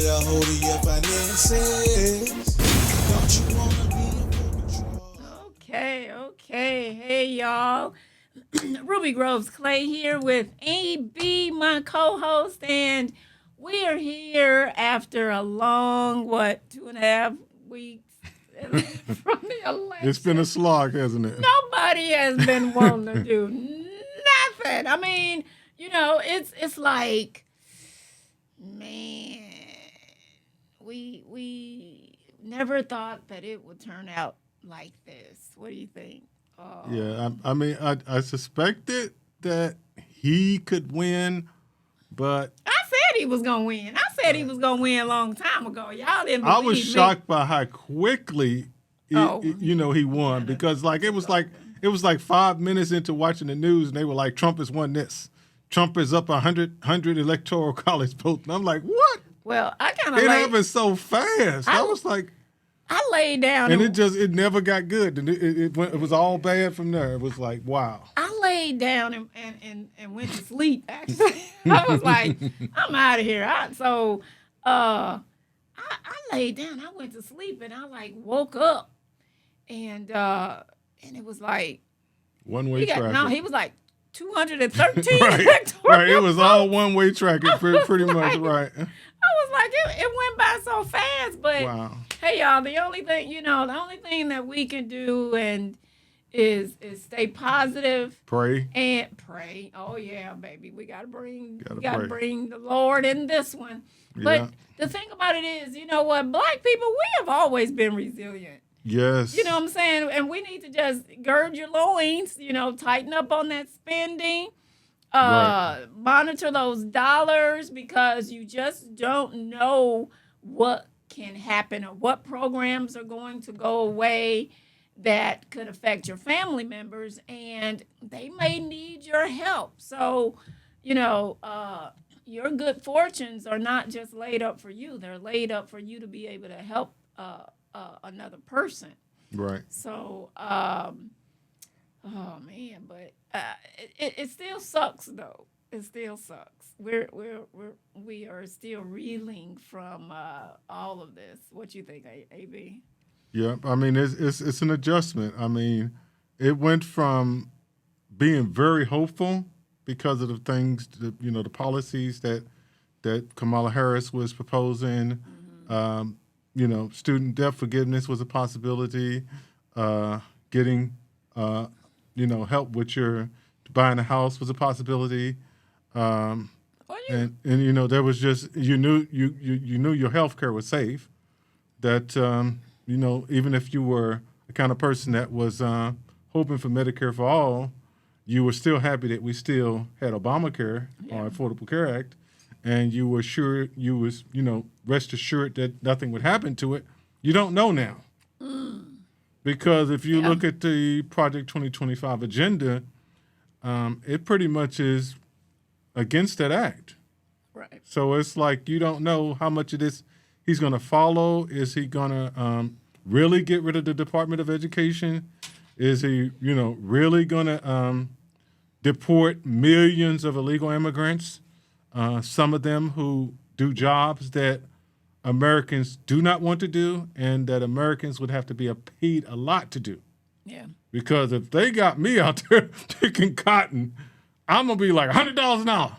Get a hold of your finances. Don't you wanna be in full control? Okay. Hey, y'all. Ruby Groves Clay here with AB, my co-host, and we are here after a long, 2.5 weeks from the election. It's been a slog, hasn't it? Nobody has been wanting to do nothing. I mean, it's like, man, we never thought that it would turn out like this. What do you think? Oh. Yeah, I mean, I suspected that he could win, but I said he was gonna win. I said he was gonna win a long time ago. Y'all didn't believe I was me. shocked by how quickly, he won because it was like 5 minutes into watching the news and they were like, Trump has won this. Trump is up 100 Electoral College votes. And I'm like, what? Well, I kind It of happened so fast. I was like, I laid down and it never got good. And it was all bad from there. It was like, wow. I laid down and went to sleep. Actually, I was like, I'm out of here. I laid down. I went to sleep and I woke up and it was like One-way traffic. No, he was like 213. Right. It was all one-way traffic, pretty much, right. I was like, it went by so fast, but wow. Hey, y'all, the only thing that we can do is stay positive. Pray. And pray. Oh yeah, baby. We gotta bring the Lord in this one. But the thing about it is, you know what, Black people, we have always been resilient. Yes. You know what I'm saying? And we need to just gird your loins, tighten up on that spending. Monitor those dollars because you just don't know what can happen or what programs are going to go away that could affect your family members, and they may need your help. So, your good fortunes are not just laid up for you. They're laid up for you to be able to help another person. Right. So, oh man, but it still sucks though. It still sucks. We are still reeling from all of this. What you think, AB? Yeah, I mean it's an adjustment. I mean, it went from being very hopeful because of the things, the policies that Kamala Harris was proposing. Mm-hmm. Student debt forgiveness was a possibility. Getting help with your buying a house was a possibility. And there was just you knew your health care was safe. That even if you were the kind of person that was hoping for Medicare for all, you were still happy that we still had Obamacare or Affordable Care Act, and you were sure rest assured that nothing would happen to it. You don't know now. Because if you look at the Project 2025 agenda, it pretty much is against that act. Right. So it's like you don't know how much of this he's going to follow. Is he going to really get rid of the Department of Education? Is he, really going to deport millions of illegal immigrants, some of them who do jobs that Americans do not want to do and that Americans would have to be paid a lot to do. Yeah. Because if they got me out there picking cotton, I'm going to be like $100 an hour.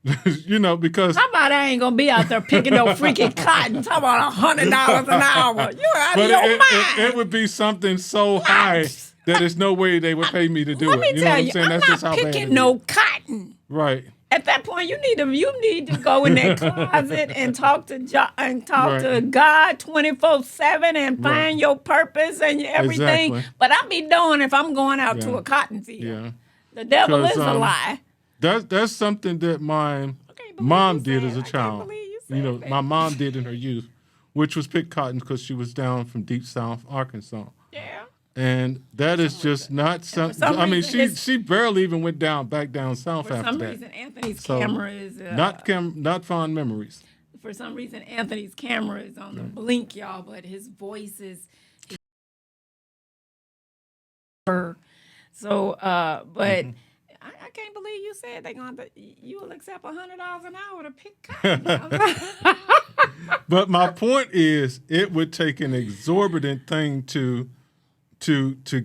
Because... How about I ain't going to be out there picking no freaking cotton? Talk about $100 an hour. You're out of your mind. It would be something so high that there's no way they would pay me to do it. Let me tell you, I'm not just how bad picking no cotton. Right. At that point, you need to go in that closet and talk to to God 24/7 and find your purpose and everything. Exactly. But I'll be doing if I'm going out to a cotton field. Yeah. The devil is a lie. That's something that my mom did as a child. My mom did in her youth, which was pick cotton because she was down from deep South Arkansas. Yeah. And that is just not something. I mean, she barely even went back down south after that. For some reason, Anthony's camera is not fond memories. For some reason, Anthony's camera is on the blink, y'all, but his voice is. So, but I can't believe you said you will accept $100 an hour to pick cotton. But my point is, it would take an exorbitant thing to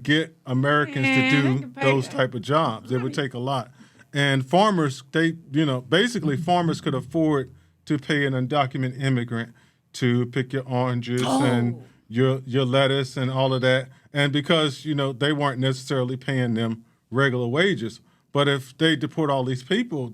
get Americans to do those type of jobs. It would take a lot. And farmers, basically farmers could afford to pay an undocumented immigrant to pick your oranges and your lettuce and all of that. And because, they weren't necessarily paying them regular wages. But if they deport all these people,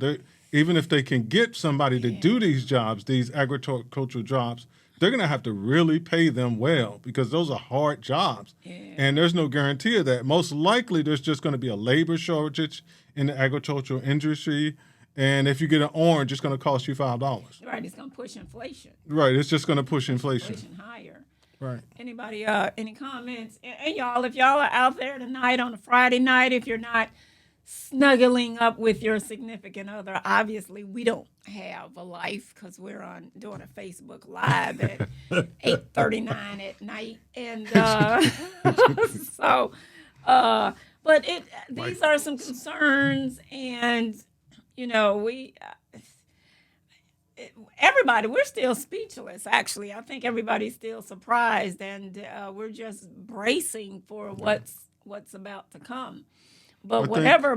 even if they can get somebody to do these jobs, these agricultural jobs, they're going to have to really pay them well because those are hard jobs. Yeah. And there's no guarantee of that. Most likely there's just going to be a labor shortage in the agricultural industry. And if you get an orange, it's going to cost you $5. Right, it's going to push inflation. Right, it's just going to push inflation. Higher. Right. Anybody, any comments? And y'all, if y'all are out there tonight on a Friday night, if you're not snuggling up with your significant other, obviously we don't have a life because we're doing a Facebook Live at 8:39 at night, and but these are some concerns, and everybody, we're still speechless. Actually, I think everybody's still surprised, and we're just bracing for what's about to come. But whatever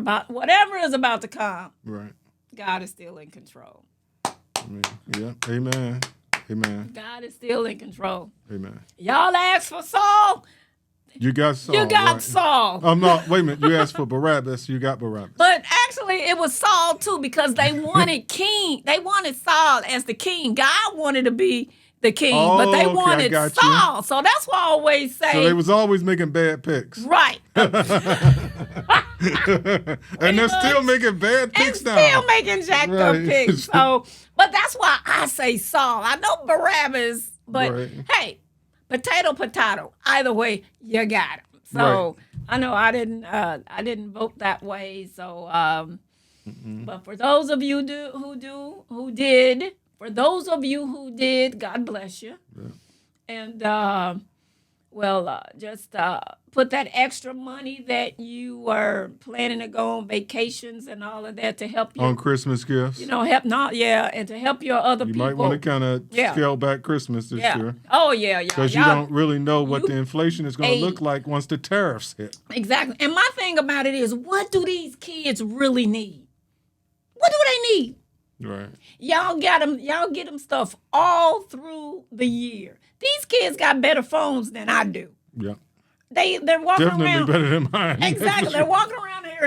is about to come, right? God is still in control. Amen. God is still in control. Amen. Y'all asked for Saul. You got Saul. You got Saul. No, wait a minute. You asked for Barabbas. You got Barabbas. But actually, it was Saul too because they wanted king. They wanted Saul as the king. God wanted to be the king, but they wanted Saul. So that's why I always say. So they was always making bad picks. Right. And they're still making bad picks now. Still making jacked up picks. So, but that's why I say Saul. I know Barabbas, but hey, potato. Either way, you got him. So I know I didn't vote that way. So, but for those of you who did. For those of you who did, God bless you. Yeah. And, just put that extra money that you were planning to go on vacations and all of that to help you. On Christmas gifts. And to help your other people. You might want to kind of scale back Christmas this year. Oh, yeah. Because you don't really know what the inflation is going to look like once the tariffs hit. Exactly. And my thing about it is, what do these kids really need? What do they need? Right. Y'all get them stuff all through the year. These kids got better phones than I do. Yeah. They're walking definitely around better than mine. Exactly. They're walking around here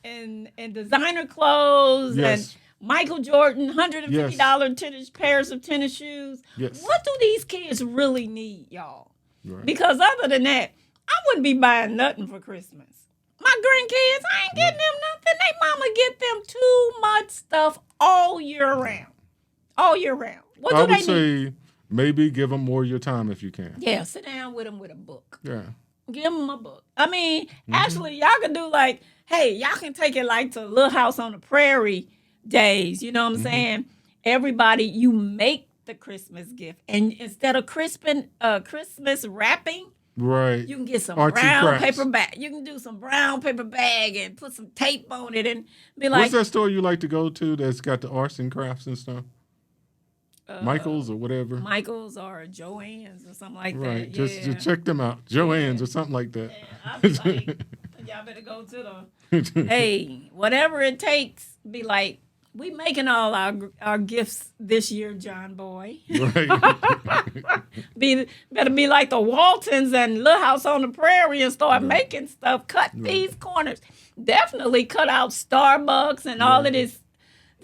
in designer clothes and Michael Jordan, $150 pairs of tennis shoes. Yes. What do these kids really need, y'all? Right. Because other than that, I wouldn't be buying nothing for Christmas. My grandkids, I ain't getting them nothing. They mama get them too much stuff all year round. All year round. What do they need? I would say maybe give them more of your time if you can. Yeah, sit down with them with a book. Yeah. Give them a book. I mean, actually, y'all can do y'all can take it to Little House on the Prairie days. You know what I'm saying? Everybody, you make the Christmas gift. And instead of Christmas wrapping, right. you can get some Arts brown paper bag. You can do some brown paper bag and put some tape on it and be like. What's that store you like to go to that's got the arts and crafts and stuff? Michael's or whatever. Michael's or Joann's or something like that. Right. Just check them out. Joann's or something like that. I'll be like, y'all better go to hey, whatever it takes, be like, we making all our gifts this year, John Boy. Right. Better be like the Waltons and Little House on the Prairie and start making stuff. Cut these corners. Definitely cut out Starbucks and all of this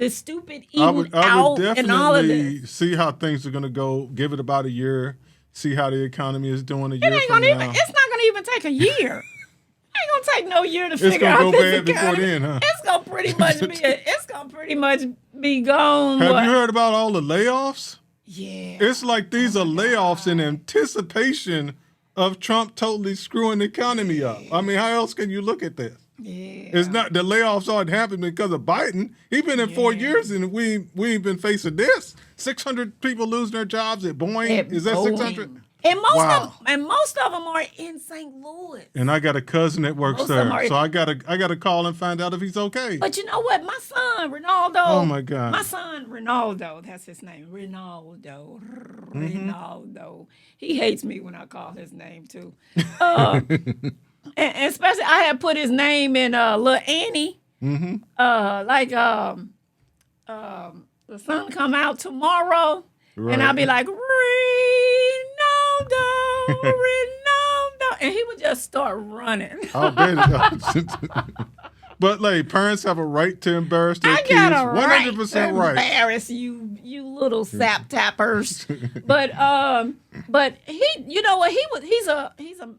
stupid eating out and all of this. I would definitely see how things are going to go. Give it about a year. See how the economy is doing a year from now. It's not going to even take a year. Ain't gonna take no year to figure out this economy. It's gonna go bad before then, huh? It's gonna pretty much be gone. Have you heard about all the layoffs? Yeah. It's like these are layoffs in anticipation of Trump totally screwing the economy up. I mean, how else can you look at this? Yeah. It's not the layoffs aren't happening because of Biden. He's been in 4 years and we ain't been facing this. 600 people losing their jobs at Boeing. Is that 600? And Wow. most of them are in St. Louis. And I got a cousin that works Most of them there, are- so I gotta call and find out if he's okay. But you know what? My son, Ronaldo. Oh, my God. My son, Ronaldo, that's his name. Ronaldo. Mm-hmm. Ronaldo. He hates me when I call his name, too. And especially, I had put his name in Little Annie. Mm-hmm. The sun come out tomorrow. Right. And I'll be like, Ronaldo. And he would just start running. I'll bet it. But like, parents have a right to embarrass their I kids. got a right 100% to right. embarrass you little sap tappers. But he, you know what, he's a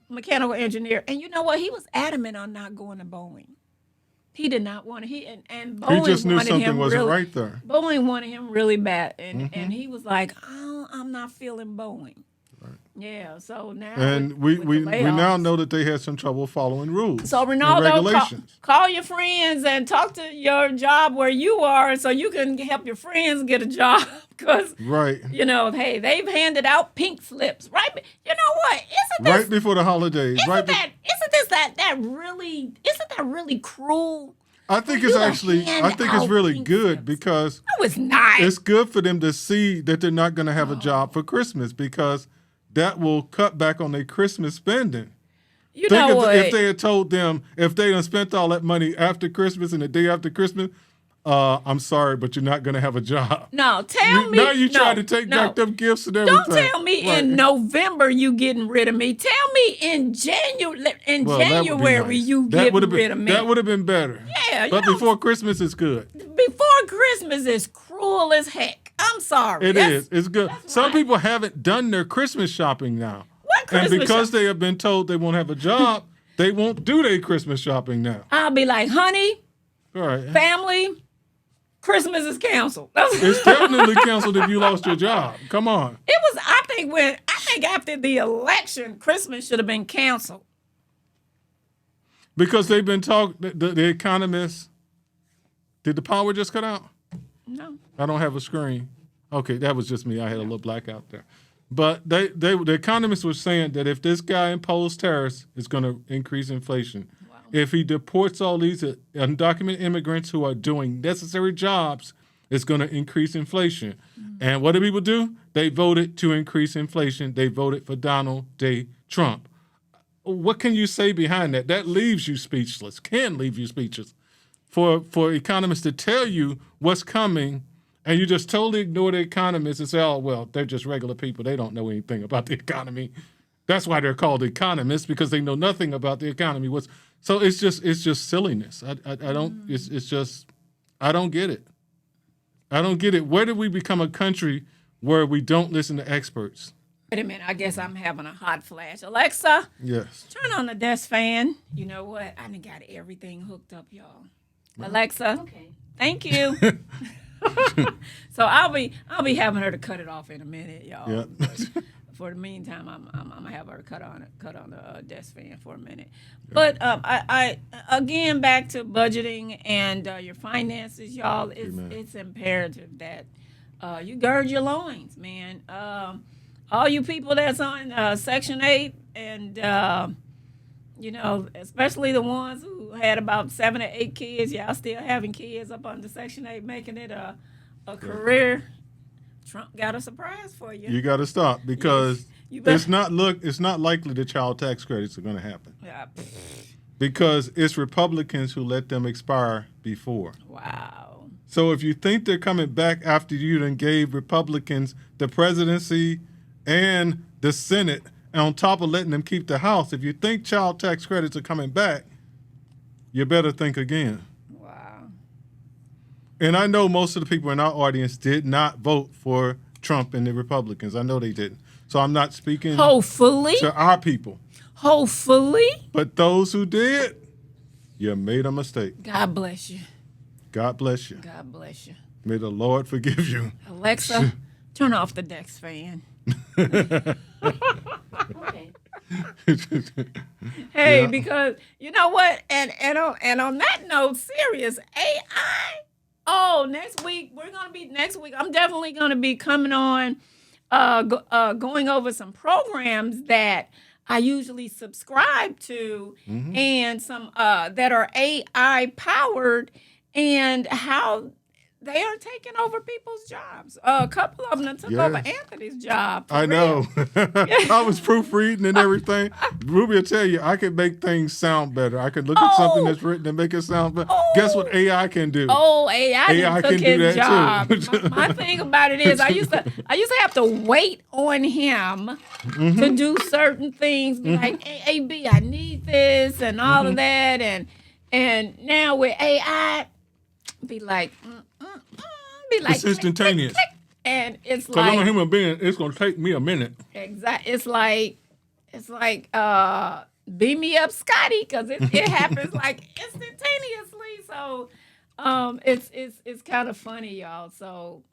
mechanical engineer, and you know what, he was adamant on not going to Boeing. He did not want to. And Boeing He just knew wanted something him wasn't really, right there. Boeing wanted him really bad, and he was like, oh, I'm not feeling Boeing. Right. Yeah, so now And with we the now layoffs. know that they had some trouble following rules. So and Ronaldo, regulations. call your friends and talk to your job where you are, so you can help your friends get a job. Because Right. you know, hey, they've handed out pink slips, right? You know what? Isn't this Right before the holidays. isn't that really cruel? I think you it's to actually, hand I think it's out really pink good slips. because No, it's not. it's good for them to see that they're not going to have a job for Christmas, because that will cut back on their Christmas spending. you Think know what? if they had told them, if they done spent all that money after Christmas and the day after Christmas, I'm sorry, but you're not going to have a job. No, tell me. Now you no, try to take no. back them gifts and everything. Don't tell me Right. in November you getting rid of me. Tell me in January. Well, that would be January nice. you That getting would've rid been, of me. That would have been better. Yeah, you But know- before Christmas is good. Before Christmas is cruel as heck. I'm sorry. It is. It's good. Some right. people haven't done their Christmas shopping now. What Christmas And because shopping? they have been told they won't have a job, they won't do their Christmas shopping now. I'll be like, honey, All right. family, Christmas is canceled. It's definitely canceled if you lost your job. Come on. It was. I think after the election, Christmas should have been canceled. Because they've been talking, the economists. Did the power just cut out? No. I don't have a screen. Okay, that was just me. I had a little blackout there. But the economists were saying that if this guy imposed tariffs, it's going to increase inflation. Wow. If he deports all these undocumented immigrants who are doing necessary jobs, it's going to increase inflation. Mm-hmm. And what did people do? They voted to increase inflation. They voted for Donald J. Trump. What can you say behind that? That leaves you speechless, can leave you speechless. For economists to tell you what's coming, and you just totally ignore the economists and say, oh, well, they're just regular people. They don't know anything about the economy. That's why they're called economists, because they know nothing about the economy. So it's just silliness. I don't get it. I don't get it. Where did we become a country where we don't listen to experts? Wait a minute. I guess I'm having a hot flash. Alexa, Yes. turn on the desk fan. You know what? I done got everything hooked up, y'all. Alexa. Okay. Thank you. So I'll be having her to cut it off in a minute, y'all. Yeah. For the meantime, I'm gonna have her cut on the desk fan for a minute. But I again back to budgeting and your finances, y'all. It's imperative that you gird your loins, man. All you people that's on Section 8 and you know, especially the ones who had about 7 or 8 kids, y'all still having kids up under Section 8, making it a career. Trump got a surprise for you. You got to stop, because You better- it's not likely the child tax credits are going to happen, Yeah. because it's Republicans who let them expire before. Wow. So if you think they're coming back after you done gave Republicans the presidency and the Senate, and on top of letting them keep the House, if you think child tax credits are coming back, you better think again. Wow. And I know most of the people in our audience did not vote for Trump and the Republicans. I know they didn't. So I'm not speaking Hopefully. to our people. Hopefully. But those who did, you made a mistake. God bless you. God bless you. God bless you. May the Lord forgive you. Alexa, turn off the desk fan. Okay. Hey, Yeah. because you know what? And on that note, serious AI. Oh, next week I'm definitely gonna be coming on going over some programs that I usually subscribe to, and some that are AI powered, and how they are taking over people's jobs. A couple of them took over Yes. Anthony's job. I know. I was proofreading and everything. Ruby will tell you, I can make things sound better. I can look at something that's written and make it sound better. Guess what AI can do? Oh, AI took can do his that job. too. My thing about it is, I used to have to wait on him to do certain things. Be like, hey, AB, I need this and all of that, and now with AI, be like, It's instantaneous. click, click, and it's Because I'm a like human being, it's going to take me a minute. exact. It's like beam me up, Scotty, because it happens like instantaneously. So, it's kind of funny, y'all. So,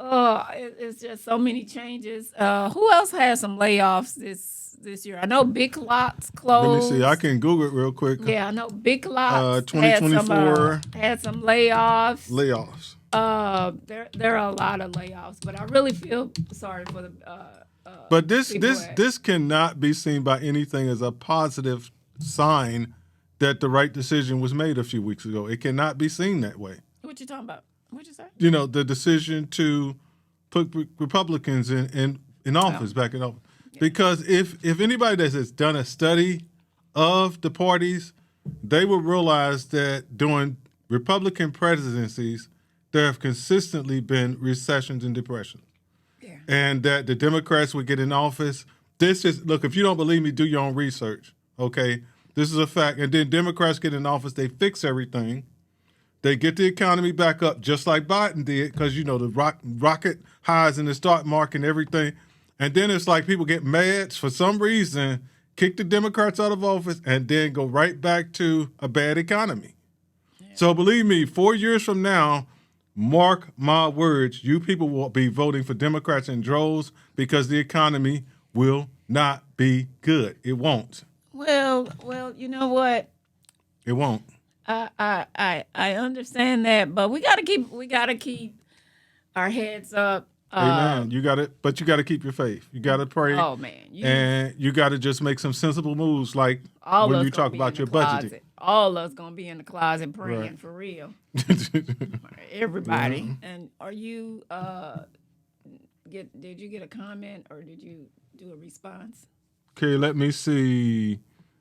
it's just so many changes. Who else has some layoffs this year? I know Big Lots closed. Let me see. I can Google it real quick. Yeah, I know Big Lots 2024 had some layoffs. layoffs. There are a lot of layoffs, but I really feel sorry for the. But this people cannot be seen by anything as a positive sign that the right decision was made a few weeks ago. It cannot be seen that way. What you talking about? What you say? You know, the decision to put Republicans in office, back in office. Yeah. Because if anybody that has done a study of the parties, they will realize that during Republican presidencies, there have consistently been recessions and depressions. Yeah. And that the Democrats would get in office. This is, look, if you don't believe me, do your own research, okay? This is a fact. And then Democrats get in office, they fix everything. They get the economy back up just like Biden did, because, you know, the rocket highs in the stock market and everything. And then it's like people get mad for some reason, kick the Democrats out of office, and then go right back to a bad economy. Yeah. So believe me, 4 years from now, mark my words, you people will be voting for Democrats in droves because the economy will not be good. It won't. Well, you know what? It won't. I understand that, but we gotta keep our heads up. Amen. You got to keep your faith. You got to pray. Oh man, and you got to just make some sensible moves, like when you talk about your budgeting. All of us gonna be in the closet praying, right, for real. Everybody. Yeah. And are you did you get a comment or did you do a response? Okay, let me see.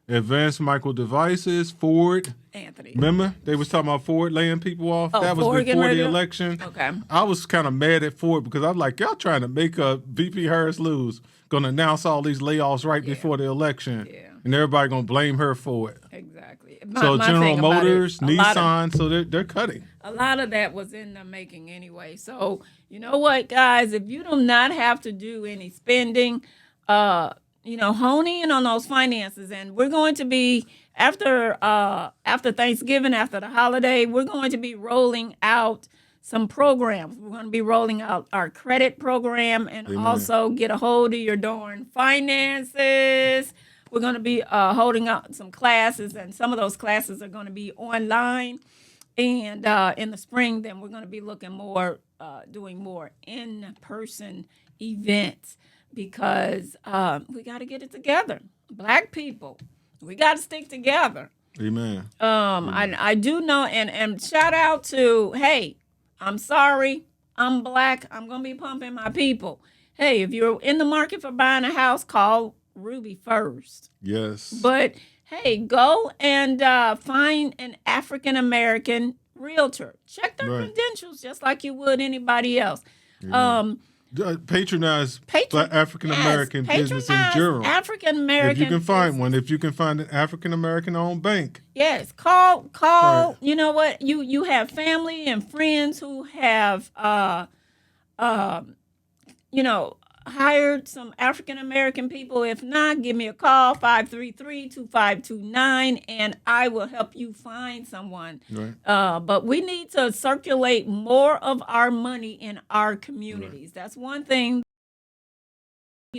Advanced Micro Devices, Ford. Anthony. Remember? They was talking about Ford laying people off. Oh, that was Ford before the election. Okay. I was kind of mad at Ford because I'm like, y'all trying to make VP Harris lose. Going to announce all these layoffs right before the election. Yeah. And everybody going to blame her for it. Exactly. So General Motors, Nissan, so they're cutting. A lot of that was in the making anyway. So, you know what, guys? If you do not have to do any spending, hone in on those finances. And we're going to be, after Thanksgiving, after the holiday, we're going to be rolling out some programs. We're going to be rolling out our credit program and Amen. Also get a hold of your darn finances. We're going to be holding out some classes, and some of those classes are going to be online. And in the spring, then we're going to be looking more, doing more in-person events. Because we got to get it together. Black people, we got to stick together. Amen. I do know, and shout out to, hey, I'm sorry, I'm Black, I'm going to be pumping my people. Hey, if you're in the market for buying a house, call Ruby first. Yes. But, hey, go and find an African-American realtor. Check their credentials just like you would anybody else. Yeah. Patronize African American business in general. African American. If you can find one, if you can find an African American owned bank. Yes, call. Right. You know what? You have family and friends who have hired some African American people. If not, give me a call, 533-2529, and I will help you find someone. Right. But we need to circulate more of our money in our communities. Right. That's one thing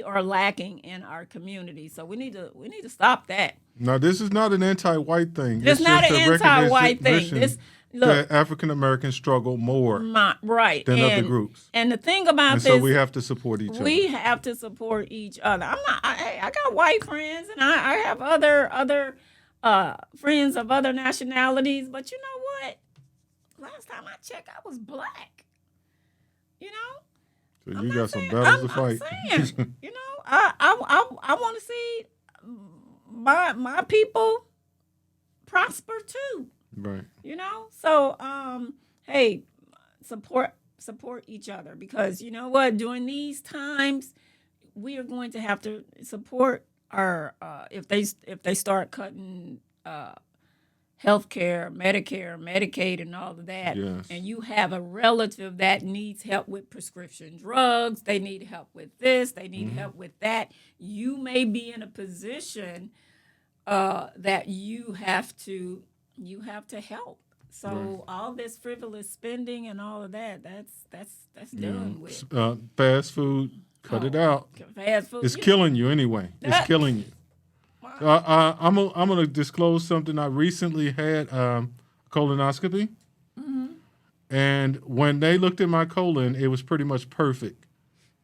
are lacking in our community. So we need to stop that. Now, this is not an anti-white thing. It's not just an a anti-white thing. recognition This look that African Americans struggle more right than other groups. And the thing about And this, so we have to support each other. we have to support each other. I got white friends, and I have other friends of other nationalities. But you know what? Last time I checked, I was black. You know. So you got some battles to fight. I'm saying, you know, I want to see my people prosper too. Right. You know, so hey, support each other, because you know what? During these times, we are going to have to support our if they start cutting healthcare, Medicare, Medicaid, and all of that. Yes. And you have a relative that needs help with prescription drugs. They need help with this. They need help with that. You may be in a position that you have to help. So all this frivolous spending and all of that's done with. Fast food, cut it out. Fast food. It's killing you anyway. It's killing you. I'm going to disclose something. I recently had colonoscopy. And when they looked at my colon, it was pretty much perfect.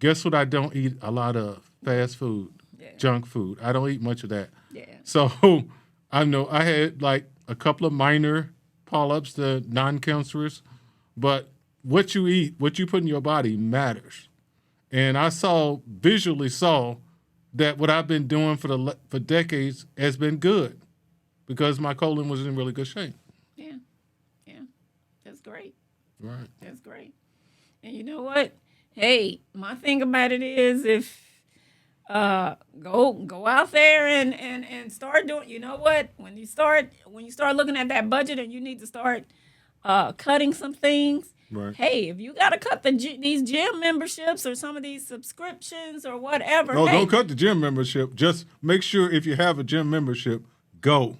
Guess what I don't eat a lot of? Fast food, junk food. I don't eat much of that. Yeah. So I know I had like a couple of minor polyps, the non-cancerous, but what you eat, what you put in your body matters. And I visually saw that what I've been doing for decades has been good, because my colon was in really good shape. Yeah. That's great. Right. That's great. And you know what? Hey, my thing about it is, if go out there and start doing, you know what? When you start looking at that budget and you need to start cutting some things. Right. Hey, if you got to cut these gym memberships or some of these subscriptions or whatever. No, hey, don't cut the gym membership. Just make sure if you have a gym membership, go.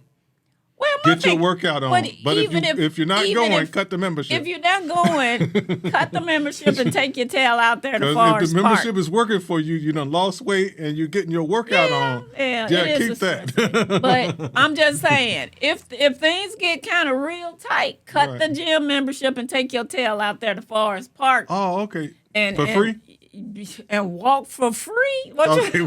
Well, Get your workout on. But if you're not going, cut the membership. If you're not going, cut the membership and take your tail out there to Forest if the membership Park. is working for you, you done lost weight and you're getting your workout on. Yeah, keep that. But I'm just saying, if things get kind of real tight, cut the gym membership and take your tail out there to Forest Park. Oh, okay. And for free? And walk for free? Walk for free.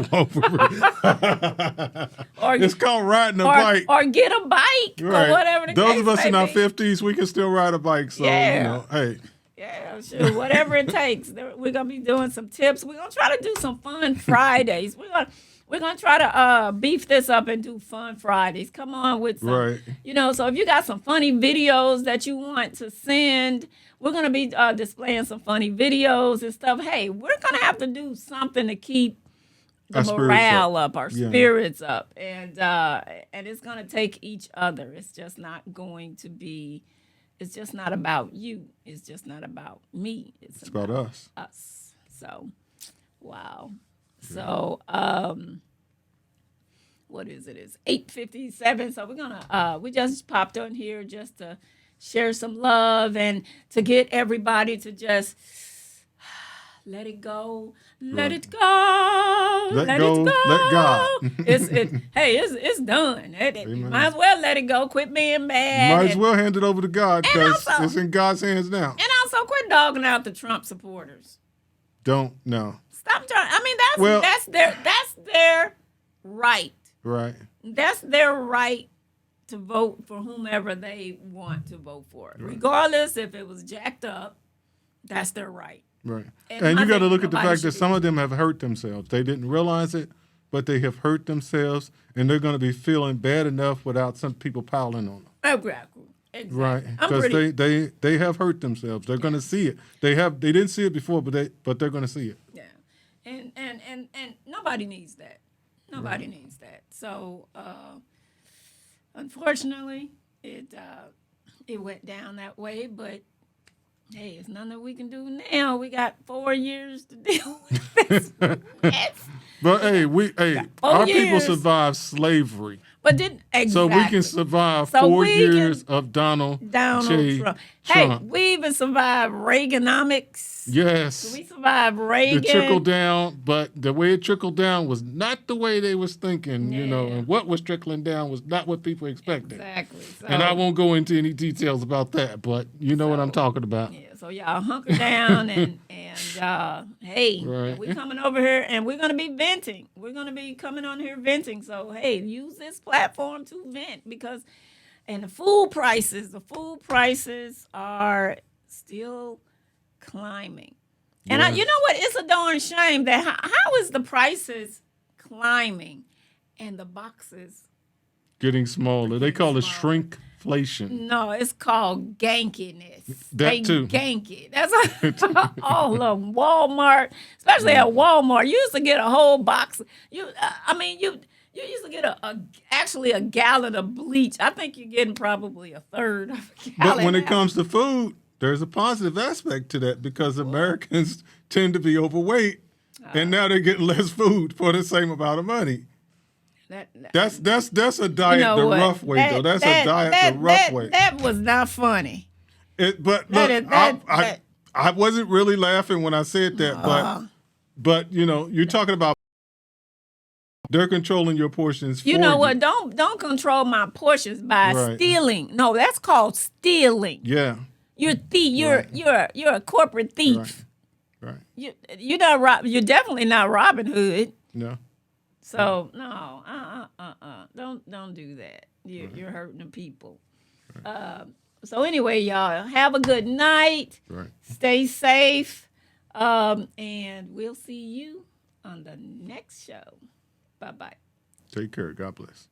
It's called riding a bike. Or get a bike or whatever the Those case of us may in our be. 50s, we can still ride a bike. So, hey. Yeah, sure. Whatever it takes. We're going to be doing some tips. We're going to try to do some fun Fridays. We're gonna try to beef this up and do fun Fridays. Come on with some, so if you got some funny videos that you want to send, we're gonna be displaying some funny videos and stuff. Hey, we're gonna have to do something to keep the morale up, our spirits up, and it's gonna take each other. It's just not going to be. It's just not about you. It's just not about me. It's about us. Us. So, wow. So, what is it? It's 8:57. So we're gonna we just popped on here just to share some love and to get everybody to just let it go, let it go, let it go. Let God. It's done. You might as well let it go. Quit being bad. Might as well hand it over to God, because it's in God's hands now. And also quit dogging out the Trump supporters. No. Stop trying. I mean, that's their right. Right. That's their right to vote for whomever they want to vote for, regardless if it was jacked up. That's their right. Right. And you got to look at the fact that some of them have hurt themselves. They didn't realize it, but they have hurt themselves, and they're going to be feeling bad enough without some people piling on them. Exactly. Right, because they have hurt themselves. They're going to see it. They didn't see it before, but they're going to see it. Yeah, and nobody needs that. Nobody needs that. So, unfortunately, it went down that way. But hey, it's nothing that we can do now. We got 4 years to deal with this. But hey, our people survived slavery. But didn't exactly. So we can survive So 4 we years can- of Donald J. Trump. Trump. Hey, we even survived Reaganomics. Yes. We survived Reagan. The trickle down, but the way it trickled down was not the way they was thinking, and what was trickling down was not what people expected. Exactly. So, And I won't go into any details about that, but you know what I'm talking about. Yeah, so y'all hunker down and hey, Right. we coming over here and we're gonna be venting. We're gonna be coming on here venting. So hey, use this platform to vent and the food prices are still climbing. And Yes. you know what? It's a darn shame that how is the prices climbing and the boxes? Getting smaller. They call it shrinkflation. No, it's called gankiness. That too. Gank it. That's all of them. Walmart, especially at Walmart, you used to get a whole box. You used to get actually a gallon of bleach. I think you're getting probably a third of a gallon. But when it comes to food, there's a positive aspect to that because Americans tend to be overweight, and now they're getting less food for the same amount of money. That's a diet the rough way, though. That's a diet the rough way. That was not funny. But look, I wasn't really laughing when I said that, but you're talking about they're controlling your portions. You know what? Don't control my portions by stealing. No, that's called stealing. Yeah. You're a thief. You're a corporate thief. Right. You're not You're definitely not Robin Hood. No. So no, don't do that. You're hurting the people. So anyway, y'all have a good night. Right. Stay safe, and we'll see you on the next show. Bye. Take care. God bless.